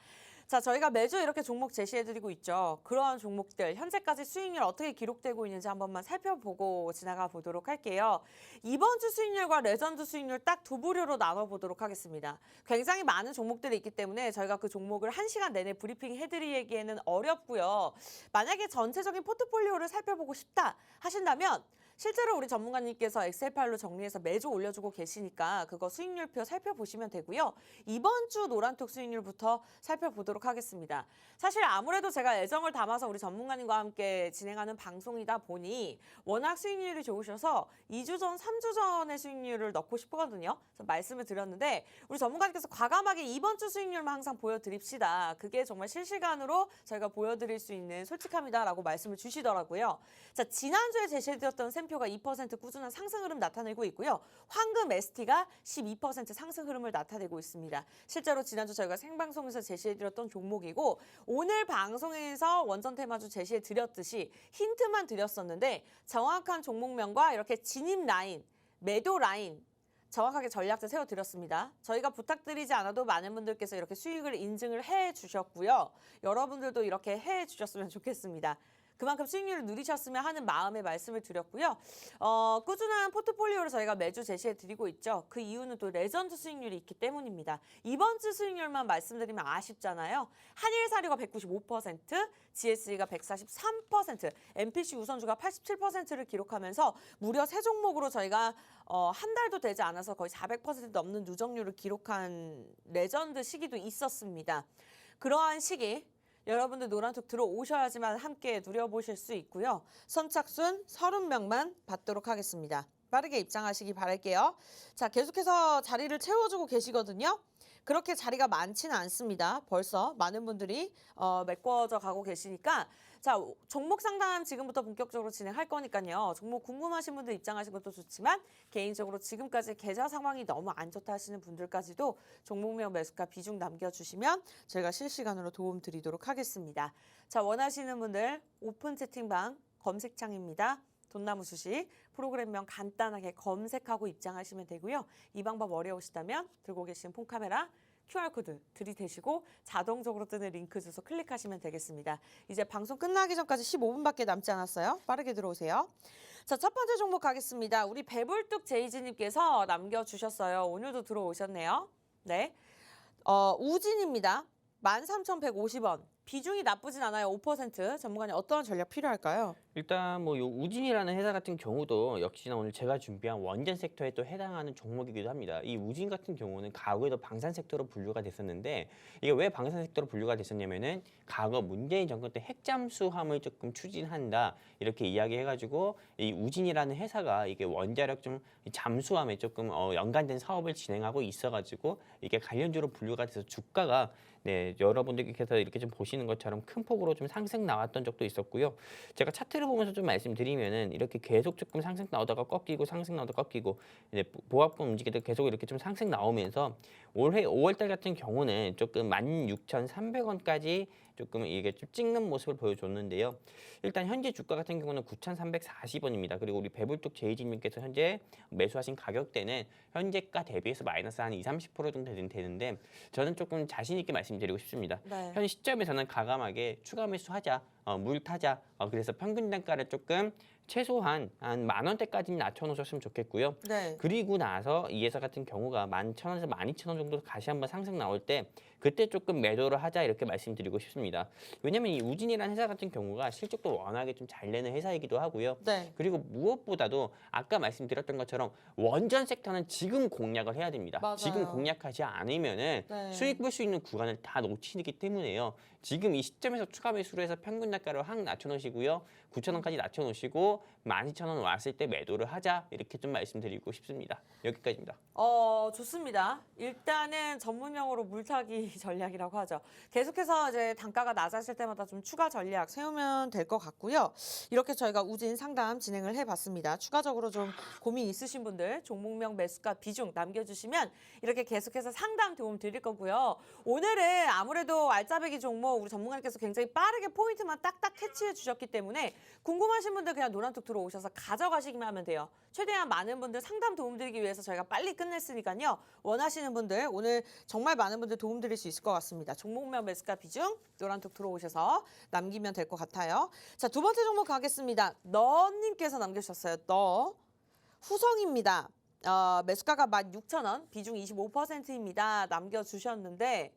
자, 저희가 매주 이렇게 종목 제시해드리고 있죠. 그러한 종목들 현재까지 수익률 어떻게 기록되고 있는지 한 번만 살펴보고 지나가 보도록 할게요. 이번 주 수익률과 레전드 수익률 딱 두 부류로 나눠보도록 하겠습니다. 굉장히 많은 종목들이 있기 때문에 저희가 그 종목을 1시간 내내 브리핑 해드리기에는 어렵고요. 만약에 전체적인 포트폴리오를 살펴보고 싶다 하신다면 실제로 우리 전문가님께서 엑셀 파일로 정리해서 매주 올려주고 계시니까 그거 수익률표 살펴보시면 되고요. 이번 주 노란톡 수익률부터 살펴보도록 하겠습니다. 사실 아무래도 제가 애정을 담아서 우리 전문가님과 함께 진행하는 방송이다 보니 워낙 수익률이 좋으셔서 2주 전, 3주 전의 수익률을 넣고 싶거든요. 그래서 말씀을 드렸는데 우리 전문가님께서 과감하게 이번 주 수익률만 항상 보여드립시다. 그게 정말 실시간으로 저희가 보여드릴 수 있는 솔직함이다라고 말씀을 주시더라고요. 자, 지난주에 제시해드렸던 샘표가 2% 꾸준한 상승 흐름 나타내고 있고요. 황금 ST가 12% 상승 흐름을 나타내고 있습니다. 실제로 지난주 저희가 생방송에서 제시해드렸던 종목이고 오늘 방송에서 원전 테마주 제시해드렸듯이 힌트만 드렸었는데 정확한 종목명과 이렇게 진입 라인, 매도 라인 정확하게 전략을 세워드렸습니다. 저희가 부탁드리지 않아도 많은 분들께서 이렇게 수익을 인증을 해주셨고요. 여러분들도 이렇게 해주셨으면 좋겠습니다. 그만큼 수익률을 누리셨으면 하는 마음에 말씀을 드렸고요. 꾸준한 포트폴리오를 저희가 매주 제시해드리고 있죠. 그 이유는 또 레전드 수익률이 있기 때문입니다. 이번 주 수익률만 말씀드리면 아쉽잖아요. 한일사료가 195%, GSE가 143%, MPC 우선주가 87%를 기록하면서 무려 세 종목으로 저희가 한 달도 되지 않아서 거의 400% 넘는 누적률을 기록한 레전드 시기도 있었습니다. 그러한 시기 여러분들 노란톡 들어오셔야지만 함께 누려보실 수 있고요. 선착순 30명만 받도록 하겠습니다. 빠르게 입장하시기 바랄게요. 자, 계속해서 자리를 채워주고 계시거든요. 그렇게 자리가 많지는 않습니다. 벌써 많은 분들이 메꿔져 가고 계시니까 자, 종목 상담 지금부터 본격적으로 진행할 거니까요. 종목 궁금하신 분들 입장하신 것도 좋지만 개인적으로 지금까지 계좌 상황이 너무 안 좋다 하시는 분들까지도 종목명 매수가 비중 남겨주시면 저희가 실시간으로 도움 드리도록 하겠습니다. 자, 원하시는 분들 오픈 채팅방 검색창입니다. 돈나무 주식 프로그램명 간단하게 검색하고 입장하시면 되고요. 이 방법 어려우시다면 들고 계신 폰카메라 QR코드 들이대시고 자동적으로 뜨는 링크 주소 클릭하시면 되겠습니다. 이제 방송 끝나기 전까지 15분밖에 남지 않았어요. 빠르게 들어오세요. 자, 첫 번째 종목 가겠습니다. 우리 배불뚝 제이지님께서 남겨주셨어요. 오늘도 들어오셨네요. 네, 우진입니다. 13,150원. 비중이 나쁘진 않아요. 5%. 전문가님 어떠한 전략 필요할까요? 일단 뭐 요 우진이라는 회사 같은 경우도 역시나 오늘 제가 준비한 원전 섹터에 또 해당하는 종목이기도 합니다. 이 우진 같은 경우는 과거에도 방산 섹터로 분류가 됐었는데 이게 왜 방산 섹터로 분류가 됐었냐면은 과거 문재인 정권 때 핵잠수함을 조금 추진한다 이렇게 이야기해가지고 이 우진이라는 회사가 이게 원자력 좀 잠수함에 조금 연관된 사업을 진행하고 있어가지고 이게 관련주로 분류가 돼서 주가가 네, 여러분들께서 이렇게 좀 보시는 것처럼 큰 폭으로 좀 상승 나왔던 적도 있었고요. 제가 차트를 보면서 좀 말씀드리면은 이렇게 계속 조금 상승 나오다가 꺾이고 상승 나오다가 꺾이고 이제 보합권 움직이다 계속 이렇게 좀 상승 나오면서 올해 5월달 같은 경우는 조금 16,300원까지 조금 이게 좀 찍는 모습을 보여줬는데요. 일단 현재 주가 같은 경우는 9,340원입니다. 그리고 우리 배불뚝 제이지님께서 현재 매수하신 가격대는 현재가 대비해서 마이너스 한 20-30% 정도 되는데 저는 조금 자신 있게 말씀드리고 싶습니다. 네. 현 시점에서는 과감하게 추가 매수하자, 물 타자. 그래서 평균 단가를 조금 최소한 한 10,000원대까지는 낮춰놓으셨으면 좋겠고요. 네. 그리고 나서 이 회사 같은 경우가 11,000원에서 12,000원 정도 다시 한번 상승 나올 때 그때 조금 매도를 하자 이렇게 말씀드리고 싶습니다. 왜냐면 이 우진이라는 회사 같은 경우가 실적도 워낙에 좀 잘 내는 회사이기도 하고요. 네. 그리고 무엇보다도 아까 말씀드렸던 것처럼 원전 섹터는 지금 공략을 해야 됩니다. 맞아요. 지금 공략하지 않으면은 네. 수익 볼 수 있는 구간을 다 놓치기 때문에요. 지금 이 시점에서 추가 매수를 해서 평균 단가를 확 낮춰놓으시고요. 9,000원까지 낮춰놓으시고 12,000원 왔을 때 매도를 하자 이렇게 좀 말씀드리고 싶습니다. 여기까지입니다. 좋습니다. 일단은 전문용어로 물타기 전략이라고 하죠. 계속해서 이제 단가가 낮아질 때마다 좀 추가 전략 세우면 될 것 같고요. 이렇게 저희가 우진 상담 진행을 해봤습니다. 추가적으로 좀 고민 있으신 분들 종목명 매수가 비중 남겨주시면 이렇게 계속해서 상담 도움 드릴 거고요. 오늘은 아무래도 알짜배기 종목 우리 전문가님께서 굉장히 빠르게 포인트만 딱딱 캐치해 주셨기 때문에 궁금하신 분들 그냥 노란톡 들어오셔서 가져가시기만 하면 돼요. 최대한 많은 분들 상담 도움 드리기 위해서 저희가 빨리 끝냈으니까요. 원하시는 분들 오늘 정말 많은 분들 도움 드릴 수 있을 것 같습니다. 종목명 매수가 비중 노란톡 들어오셔서 남기면 될 것 같아요. 자, 두 번째 종목 가겠습니다. 너님께서 남겨주셨어요. 후성입니다. 매수가가 16,000원, 비중 25%입니다. 남겨주셨는데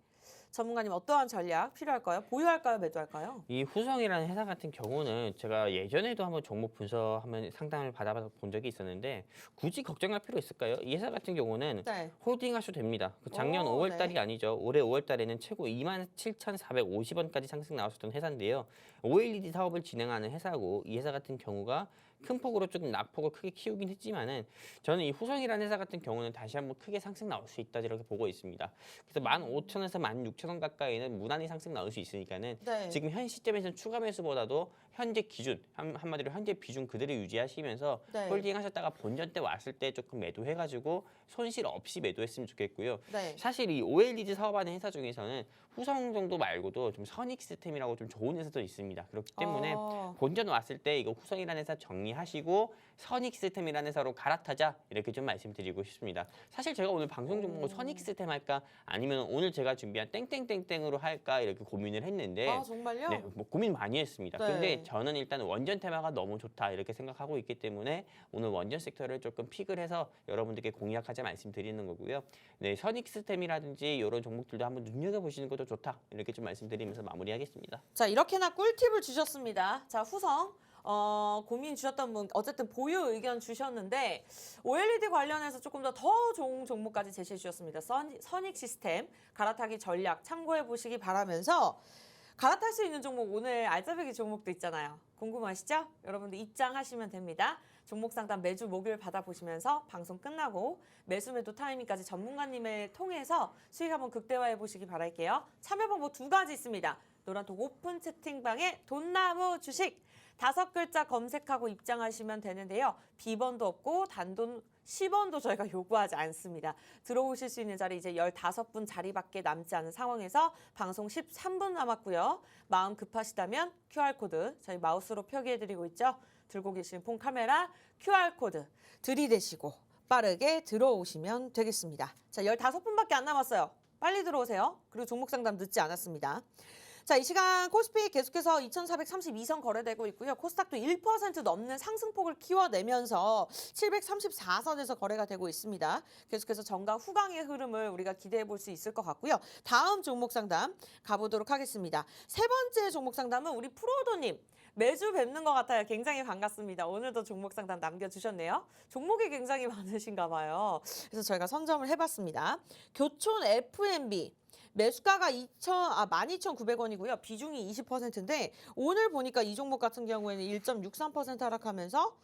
전문가님 어떠한 전략 필요할까요? 보유할까요? 매도할까요? 이 후성이라는 회사 같은 경우는 제가 예전에도 한번 종목 분석하면 상담을 받아본 적이 있었는데 굳이 걱정할 필요 있을까요? 이 회사 같은 경우는 네. 홀딩하셔도 됩니다. 작년 오, 5월 달이 네. 아니죠. 올해 5월 달에는 최고 27,450원까지 상승 나왔었던 회사인데요. OLED 사업을 진행하는 회사고 이 회사 같은 경우가 큰 폭으로 조금 낙폭을 크게 키우긴 했지만은 저는 이 후성이라는 회사 같은 경우는 다시 한번 크게 상승 나올 수 있다 이렇게 보고 있습니다. 그래서 15,000원에서 16,000원 가까이는 무난히 상승 나올 수 있으니까는 네. 지금 현 시점에서는 추가 매수보다도 현재 기준 한마디로 현재 비중 그대로 유지하시면서 네. 홀딩하셨다가 본전 때 왔을 때 조금 매도해가지고 손실 없이 매도했으면 좋겠고요. 네. 사실 이 OLED 사업하는 회사 중에서는 후성 정도 말고도 좀 선익시스템이라고 좀 좋은 회사도 있습니다. 그렇기 때문에 본전 왔을 때 이거 후성이라는 회사 정리하시고 선익시스템이라는 회사로 갈아타자 이렇게 좀 말씀드리고 싶습니다. 사실 제가 오늘 방송 종목을 선익시스템 할까 아니면 오늘 제가 준비한 땡땡땡땡으로 할까 이렇게 고민을 했는데 정말요? 네, 뭐 고민 많이 했습니다. 네. 근데 저는 일단 원전 테마가 너무 좋다 이렇게 생각하고 있기 때문에 오늘 원전 섹터를 조금 픽을 해서 여러분들께 공략하자 말씀드리는 거고요. 네, 선익시스템이라든지 이런 종목들도 한번 눈여겨보시는 것도 좋다 이렇게 좀 말씀드리면서 마무리하겠습니다. 자, 이렇게나 꿀팁을 주셨습니다. 자, 후성. 고민 주셨던 분 어쨌든 보유 의견 주셨는데 OLED 관련해서 조금 더 좋은 종목까지 제시해 주셨습니다. 선익 시스템 갈아타기 전략 참고해 보시기 바라면서 갈아탈 수 있는 종목 오늘 알짜배기 종목도 있잖아요. 궁금하시죠? 여러분들 입장하시면 됩니다. 종목 상담 매주 목요일 받아보시면서 방송 끝나고 매수 매도 타이밍까지 전문가님을 통해서 수익 한번 극대화해 보시기 바랄게요. 참여 방법 두 가지 있습니다. 노란톡 오픈 채팅방에 돈나무 주식 5글자 검색하고 입장하시면 되는데요. 비번도 없고 단돈 10원도 저희가 요구하지 않습니다. 들어오실 수 있는 자리 이제 15분 자리밖에 남지 않은 상황에서 방송 13분 남았고요. 마음 급하시다면 QR코드 저희 마우스로 표기해드리고 있죠. 들고 계신 폰 카메라 QR코드 들이대시고 빠르게 들어오시면 되겠습니다. 자, 15분밖에 안 남았어요. 빨리 들어오세요. 그리고 종목 상담 늦지 않았습니다. 자, 이 시간 코스피 계속해서 2,432선 거래되고 있고요. 코스닥도 1% 넘는 상승폭을 키워내면서 734선에서 거래가 되고 있습니다. 계속해서 정강 후강의 흐름을 우리가 기대해 볼 수 있을 것 같고요. 다음 종목 상담 가보도록 하겠습니다. 세 번째 종목 상담은 우리 프로도님. 매주 뵙는 것 같아요. 굉장히 반갑습니다. 오늘도 종목 상담 남겨주셨네요. 종목이 굉장히 많으신가 봐요. 그래서 저희가 선점을 해봤습니다. 교촌 F&B. 매수가가 12,900원이고요. 비중이 20%인데 오늘 보니까 이 종목 같은 경우에는 1.63% 하락하면서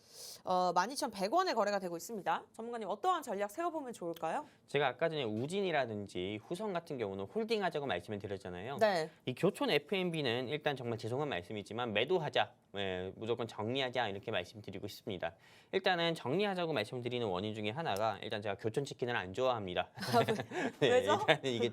12,100원에 거래가 되고 있습니다. 전문가님 어떠한 전략 세워보면 좋을까요? 제가 아까 전에 우진이라든지 후성 같은 경우는 홀딩하자고 말씀을 드렸잖아요. 네. 이 교촌 F&B는 일단 정말 죄송한 말씀이지만 매도하자, 무조건 정리하자 이렇게 말씀드리고 싶습니다. 일단은 정리하자고 말씀드리는 원인 중에 하나가 일단 제가 교촌 치킨을 안 좋아합니다. 네, 왜죠? 일단 이게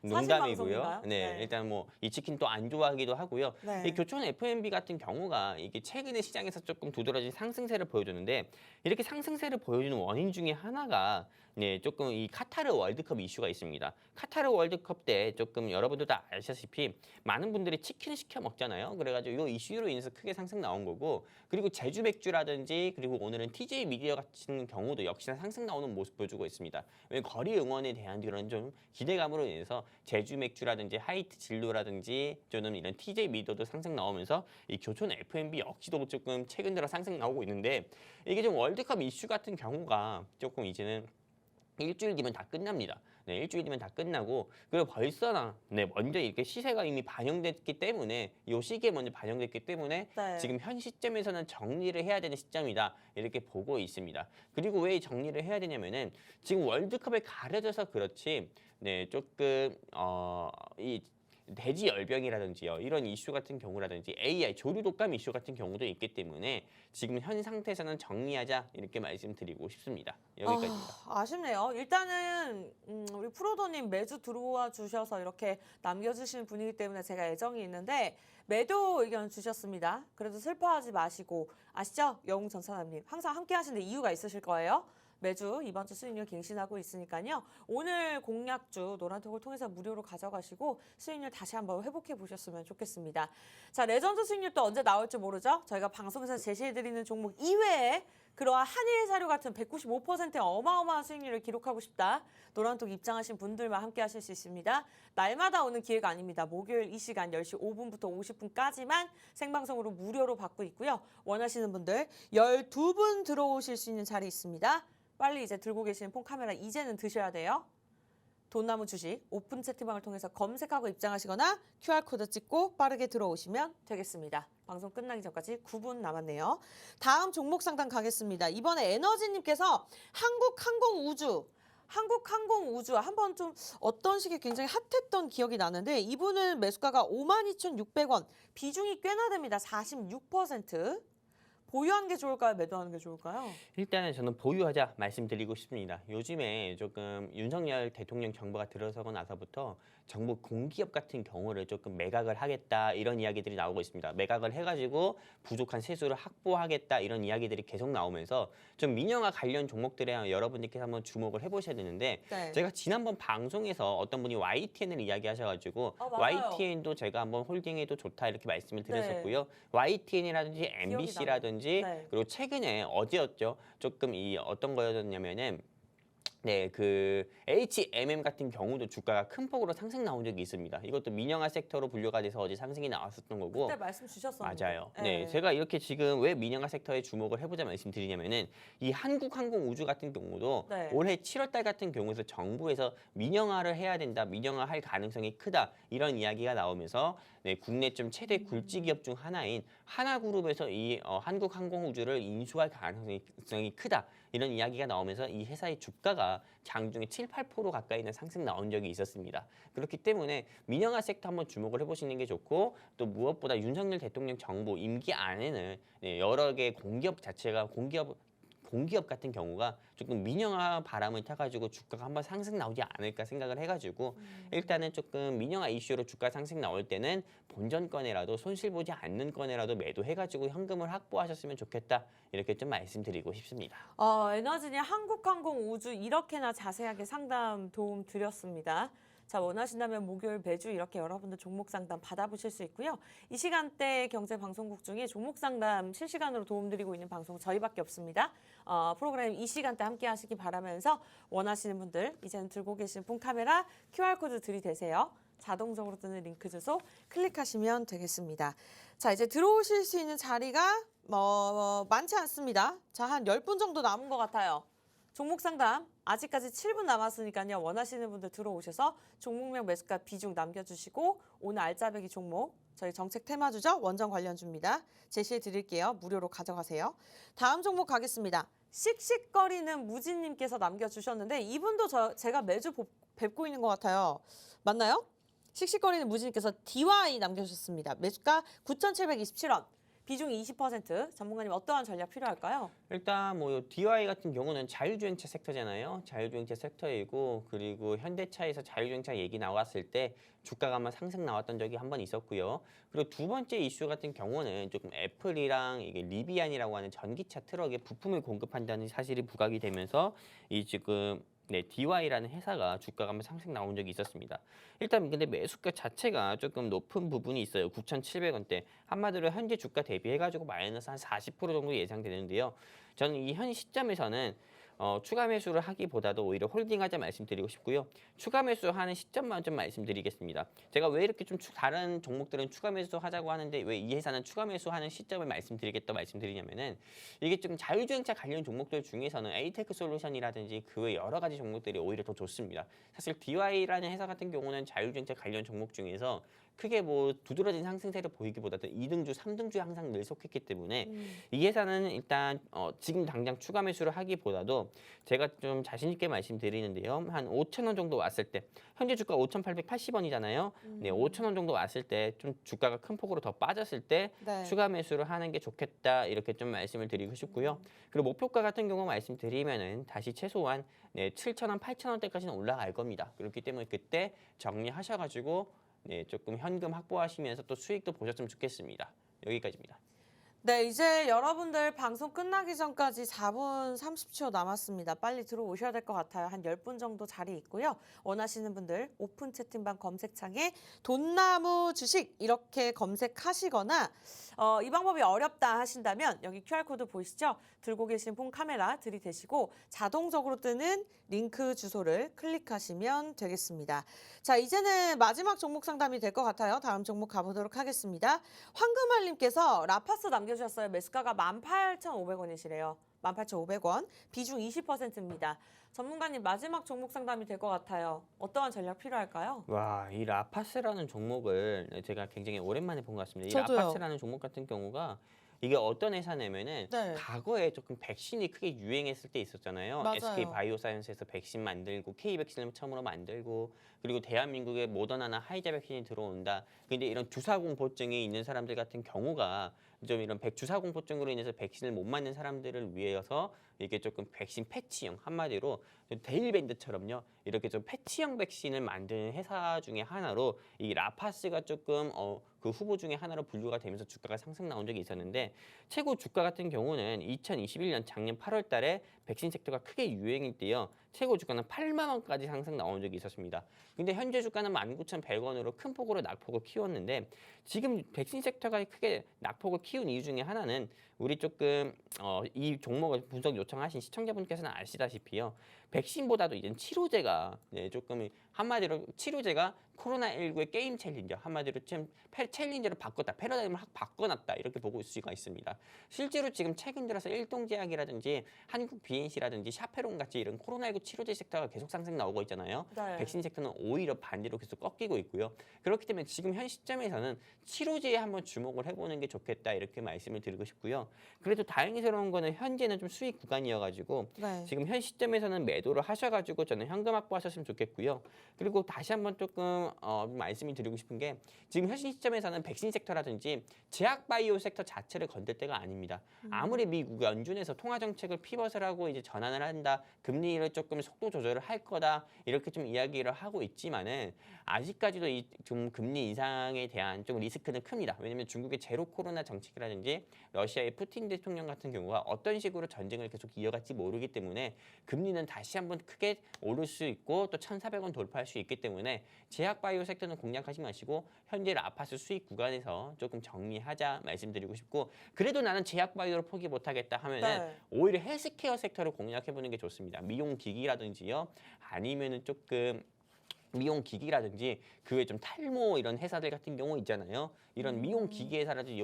농담이고요. 네, 일단 뭐 이 치킨 또 안 좋아하기도 하고요. 네. 이 교촌 F&B 같은 경우가 이게 최근에 시장에서 조금 두드러진 상승세를 보여주는데 이렇게 상승세를 보여주는 원인 중에 하나가 네, 조금 이 카타르 월드컵 이슈가 있습니다. 카타르 월드컵 때 조금 여러분들 다 아시다시피 많은 분들이 치킨을 시켜 먹잖아요. 그래가지고 이 이슈로 인해서 크게 상승 나온 거고 그리고 제주 맥주라든지 그리고 오늘은 TJ 미디어 같은 경우도 역시나 상승 나오는 모습 보여주고 있습니다. 거리 응원에 대한 이런 좀 기대감으로 인해서 제주 맥주라든지 하이트 진로라든지 저는 이런 TJ 미디어도 상승 나오면서 이 교촌 F&B 역시도 조금 최근 들어 상승 나오고 있는데 이게 좀 월드컵 이슈 같은 경우가 조금 이제는 일주일 뒤면 다 끝납니다. 네, 일주일이면 다 끝나고 그리고 벌써나 먼저 이렇게 시세가 이미 반영됐기 때문에 이 시기에 먼저 반영됐기 때문에 네. 지금 현 시점에서는 정리를 해야 되는 시점이다 이렇게 보고 있습니다. 그리고 왜 정리를 해야 되냐면은 지금 월드컵에 가려져서 그렇지 조금 이 대지 열병이라든지요 이런 이슈 같은 경우라든지 AI 조류 독감 이슈 같은 경우도 있기 때문에 지금 현 상태에서는 정리하자 이렇게 말씀드리고 싶습니다. 여기까지입니다. 아쉽네요. 일단은 우리 프로도님 매주 들어와 주셔서 이렇게 남겨주시는 분이기 때문에 제가 애정이 있는데 매도 의견 주셨습니다. 그래도 슬퍼하지 마시고 아시죠? 영웅 전사남님 항상 함께 하시는데 이유가 있으실 거예요. 매주 이번 주 수익률 갱신하고 있으니까요. 오늘 공략주 노란톡을 통해서 무료로 가져가시고 수익률 다시 한번 회복해 보셨으면 좋겠습니다. 자, 레전드 수익률 또 언제 나올지 모르죠? 저희가 방송에서 제시해드리는 종목 이외에 그러한 한일사료 같은 195%의 어마어마한 수익률을 기록하고 싶다. 노란톡 입장하신 분들만 함께 하실 수 있습니다. 날마다 오는 기회가 아닙니다. 목요일 이 시간 10시 5분부터 50분까지만 생방송으로 무료로 받고 있고요. 원하시는 분들 12분 들어오실 수 있는 자리 있습니다. 빨리 이제 들고 계시는 폰 카메라 이제는 드셔야 돼요. 돈나무 주식 오픈 채팅방을 통해서 검색하고 입장하시거나 QR코드 찍고 빠르게 들어오시면 되겠습니다. 방송 끝나기 전까지 9분 남았네요. 다음 종목 상담 가겠습니다. 이번에 에너지님께서 한국항공우주 한번 좀 어떤 식의 굉장히 핫했던 기억이 나는데 이분은 매수가가 52,600원, 비중이 꽤나 됩니다. 46%. 보유하는 게 좋을까요? 매도하는 게 좋을까요? 일단은 저는 보유하자 말씀드리고 싶습니다. 요즘에 조금 윤석열 대통령 정부가 들어서고 나서부터 정부 공기업 같은 경우를 조금 매각을 하겠다 이런 이야기들이 나오고 있습니다. 매각을 해가지고 부족한 세수를 확보하겠다 이런 이야기들이 계속 나오면서 좀 민영화 관련 종목들에 여러분들께서 한번 주목을 해보셔야 되는데 네. 제가 지난번 방송에서 어떤 분이 YTN을 이야기하셔가지고 맞아요. YTN도 제가 한번 홀딩해도 좋다 이렇게 말씀을 네. 드렸었고요. YTN이라든지 MBC라든지 네. 그리고 최근에 어제였죠. 조금 이 어떤 거였냐면은 그 HMM 같은 경우도 주가가 큰 폭으로 상승 나온 적이 있습니다. 이것도 민영화 섹터로 분류가 돼서 어제 상승이 나왔었던 거고. 그때 말씀 주셨었는데. 맞아요. 네, 제가 이렇게 지금 왜 민영화 섹터에 주목을 해보자 말씀드리냐면은 이 한국항공우주 같은 경우도 네. 올해 7월달 같은 경우에서 정부에서 민영화를 해야 된다, 민영화할 가능성이 크다 이런 이야기가 나오면서 국내 좀 최대 굴지 기업 중 하나인 하나그룹에서 이 한국항공우주를 인수할 가능성이 크다 이런 이야기가 나오면서 이 회사의 주가가 장중에 7, 8% 가까이는 상승 나온 적이 있었습니다. 그렇기 때문에 민영화 섹터 한번 주목을 해보시는 게 좋고 또 무엇보다 윤석열 대통령 정부 임기 안에는 여러 개의 공기업 자체가 공기업 같은 경우가 조금 민영화 바람을 타가지고 주가가 한번 상승 나오지 않을까 생각을 해가지고 일단은 조금 민영화 이슈로 주가 상승 나올 때는 본전 건에라도 손실 보지 않는 건에라도 매도해가지고 현금을 확보하셨으면 좋겠다 이렇게 좀 말씀드리고 싶습니다. 에너지님 한국항공우주 이렇게나 자세하게 상담 도움 드렸습니다. 자, 원하신다면 목요일 매주 이렇게 여러분들 종목 상담 받아보실 수 있고요. 이 시간대 경제방송국 중에 종목 상담 실시간으로 도움드리고 있는 방송 저희밖에 없습니다. 프로그램 이 시간대 함께 하시기 바라면서 원하시는 분들 이제는 들고 계신 폰 카메라 QR코드 들이대세요. 자동적으로 뜨는 링크 주소 클릭하시면 되겠습니다. 자, 이제 들어오실 수 있는 자리가 많지 않습니다. 자, 한 10분 정도 남은 것 같아요. 종목 상담 아직까지 7분 남았으니까요. 원하시는 분들 들어오셔서 종목명 매수가 비중 남겨주시고 오늘 알짜배기 종목 저희 정책 테마주죠. 원전 관련주입니다. 제시해 드릴게요. 무료로 가져가세요. 다음 종목 가겠습니다. 씩씩거리는 무진님께서 남겨주셨는데 이분도 제가 매주 뵙고 있는 것 같아요. 맞나요? 씩씩거리는 무진님께서 DY 남겨주셨습니다. 매수가 9,727원. 비중이 20%. 전문가님 어떠한 전략 필요할까요? 일단 뭐 DY 같은 경우는 자율주행차 섹터잖아요. 자율주행차 섹터이고 그리고 현대차에서 자율주행차 얘기 나왔을 때 주가가 한번 상승 나왔던 적이 한 번 있었고요. 그리고 두 번째 이슈 같은 경우는 조금 애플이랑 이게 리비안이라고 하는 전기차 트럭에 부품을 공급한다는 사실이 부각이 되면서 이 지금 DY라는 회사가 주가가 한번 상승 나온 적이 있었습니다. 일단 근데 매수가 자체가 조금 높은 부분이 있어요. 9,700원대. 한마디로 현재 주가 대비해가지고 마이너스 한 40% 정도 예상되는데요. 저는 이 현 시점에서는 추가 매수를 하기보다도 오히려 홀딩하자 말씀드리고 싶고요. 추가 매수하는 시점만 좀 말씀드리겠습니다. 제가 왜 이렇게 좀 다른 종목들은 추가 매수하자고 하는데 왜 이 회사는 추가 매수하는 시점을 말씀드리냐면은 이게 좀 자율주행차 관련 종목들 중에서는 에이테크 솔루션이라든지 그 외 여러 가지 종목들이 오히려 더 좋습니다. 사실 DY라는 회사 같은 경우는 자율주행차 관련 종목 중에서 크게 뭐 두드러진 상승세를 보이기보다도 2등주, 3등주에 항상 늘 속했기 때문에 이 회사는 일단 지금 당장 추가 매수를 하기보다도 제가 좀 자신 있게 말씀드리는데요. 한 5,000원 정도 왔을 때 현재 주가 5,880원이잖아요. 네, 5,000원 정도 왔을 때 좀 주가가 큰 폭으로 더 빠졌을 때 네. 추가 매수를 하는 게 좋겠다 이렇게 좀 말씀을 드리고 싶고요. 그리고 목표가 같은 경우 말씀드리면은 다시 최소한 7,000원, 8,000원대까지는 올라갈 겁니다. 그렇기 때문에 그때 정리하셔가지고 조금 현금 확보하시면서 또 수익도 보셨으면 좋겠습니다. 여기까지입니다. 네, 이제 여러분들 방송 끝나기 전까지 4분 30초 남았습니다. 빨리 들어오셔야 될 것 같아요. 한 10분 정도 자리 있고요. 원하시는 분들 오픈 채팅방 검색창에 돈나무 주식 이렇게 검색하시거나 이 방법이 어렵다 하신다면 여기 QR코드 보이시죠? 들고 계신 폰 카메라 들이대시고 자동적으로 뜨는 링크 주소를 클릭하시면 되겠습니다. 자, 이제는 마지막 종목 상담이 될 것 같아요. 다음 종목 가보도록 하겠습니다. 황금알님께서 라파스 남겨주셨어요. 매수가가 18,500원이시래요. 18,500원, 비중 20%입니다. 전문가님 마지막 종목 상담이 될 것 같아요. 어떠한 전략 필요할까요? 와, 이 라파스라는 종목을 제가 굉장히 오랜만에 본 것 같습니다. 이 저도요. 라파스라는 종목 같은 경우가 이게 어떤 회사냐면은 네. 과거에 조금 백신이 크게 유행했을 때 있었잖아요. 맞아요. SK 바이오사이언스에서 백신 만들고 K 백신을 처음으로 만들고 그리고 대한민국에 모더나나 화이자 백신이 들어온다. 근데 이런 주사 공포증이 있는 사람들 같은 경우가 좀 이런 주사 공포증으로 인해서 백신을 못 맞는 사람들을 위해서 이게 조금 백신 패치형 한마디로 데일밴드처럼요. 이렇게 좀 패치형 백신을 만드는 회사 중에 하나로 이 라파스가 조금 그 후보 중에 하나로 분류가 되면서 주가가 상승 나온 적이 있었는데 최고 주가 같은 경우는 2021년 작년 8월 달에 백신 섹터가 크게 유행일 때요. 최고 주가는 8만 원까지 상승 나온 적이 있었습니다. 근데 현재 주가는 19,100원으로 큰 폭으로 낙폭을 키웠는데 지금 백신 섹터가 크게 낙폭을 키운 이유 중에 하나는 우리 조금 이 종목을 분석 요청하신 시청자분께서는 아시다시피요. 백신보다도 이제 치료제가 조금 한마디로 치료제가 코로나19의 게임 챌린저 한마디로 지금 챌린저를 바꿨다. 패러다임을 확 바꿔놨다. 이렇게 보고 있을 수가 있습니다. 실제로 지금 최근 들어서 일동제약이라든지 한국 BNC라든지 샤페론 같이 이런 코로나19 치료제 섹터가 계속 상승 나오고 있잖아요. 네. 백신 섹터는 오히려 반대로 계속 꺾이고 있고요. 그렇기 때문에 지금 현 시점에서는 치료제에 한번 주목을 해보는 게 좋겠다. 이렇게 말씀을 드리고 싶고요. 그래도 다행스러운 거는 현재는 좀 수익 구간이어가지고 네. 지금 현 시점에서는 매도를 하셔가지고 저는 현금 확보하셨으면 좋겠고요. 그리고 다시 한번 조금 말씀을 드리고 싶은 게 지금 현 시점에서는 백신 섹터라든지 제약바이오 섹터 자체를 건들 때가 아닙니다. 아무리 미국 연준에서 통화 정책을 피벗을 하고 이제 전환을 한다, 금리를 조금 속도 조절을 할 거다 이렇게 좀 이야기를 하고 있지만은 아직까지도 이 좀 금리 인상에 대한 좀 리스크는 큽니다. 왜냐하면 중국의 제로 코로나 정책이라든지 러시아의 푸틴 대통령 같은 경우가 어떤 식으로 전쟁을 계속 이어갈지 모르기 때문에 금리는 다시 한번 크게 오를 수 있고 또 1,400원 돌파할 수 있기 때문에 제약바이오 섹터는 공략하지 마시고 현재 라파스 수익 구간에서 조금 정리하자 말씀드리고 싶고 그래도 나는 제약바이오를 포기 못하겠다 하면은 네. 오히려 헬스케어 섹터를 공략해보는 게 좋습니다. 미용기기라든지요 아니면은 조금 미용기기라든지 그 외에 좀 탈모 이런 회사들 같은 경우 있잖아요. 이런 미용기기 회사라든지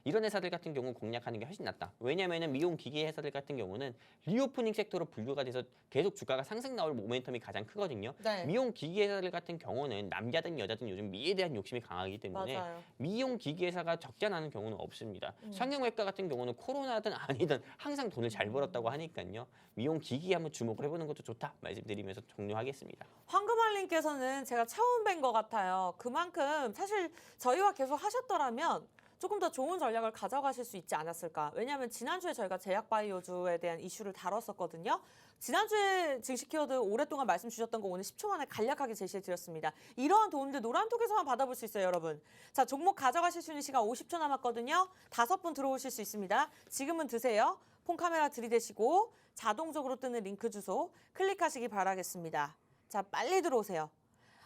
이런 회사들 같은 경우 공략하는 게 훨씬 낫다. 왜냐하면 미용기기 회사들 같은 경우는 리오프닝 섹터로 분류가 돼서 계속 주가가 상승 나올 모멘텀이 가장 크거든요. 네. 미용기기 회사들 같은 경우는 남자든 여자든 요즘 미에 대한 욕심이 강하기 때문에 맞아요. 미용기기 회사가 적자 나는 경우는 없습니다. 성형외과 같은 경우는 코로나든 아니든 항상 돈을 잘 벌었다고 하니까요. 미용기기에 한번 주목을 해보는 것도 좋다 말씀드리면서 종료하겠습니다. 황금알님께서는 제가 처음 뵌 것 같아요. 그만큼 사실 저희와 계속 하셨더라면 조금 더 좋은 전략을 가져가실 수 있지 않았을까. 왜냐하면 지난주에 저희가 제약바이오주에 대한 이슈를 다뤘었거든요. 지난주에 증시 키워드 오랫동안 말씀 주셨던 거 오늘 10초 만에 간략하게 제시해드렸습니다. 이러한 도움들 노란톡에서만 받아볼 수 있어요, 여러분. 자, 종목 가져가실 수 있는 시간 50초 남았거든요. 5분 들어오실 수 있습니다. 지금은 드세요. 폰 카메라 들이대시고 자동적으로 뜨는 링크 주소 클릭하시기 바라겠습니다. 자, 빨리 들어오세요.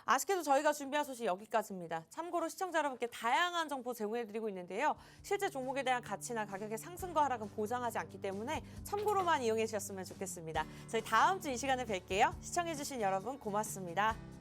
아쉽게도 저희가 준비한 소식 여기까지입니다. 참고로 시청자 여러분께 다양한 정보 제공해드리고 있는데요. 실제 종목에 대한 가치나 가격의 상승과 하락은 보장하지 않기 때문에 참고로만 이용해 주셨으면 좋겠습니다. 저희 다음 주 이 시간에 뵐게요. 시청해주신 여러분 고맙습니다.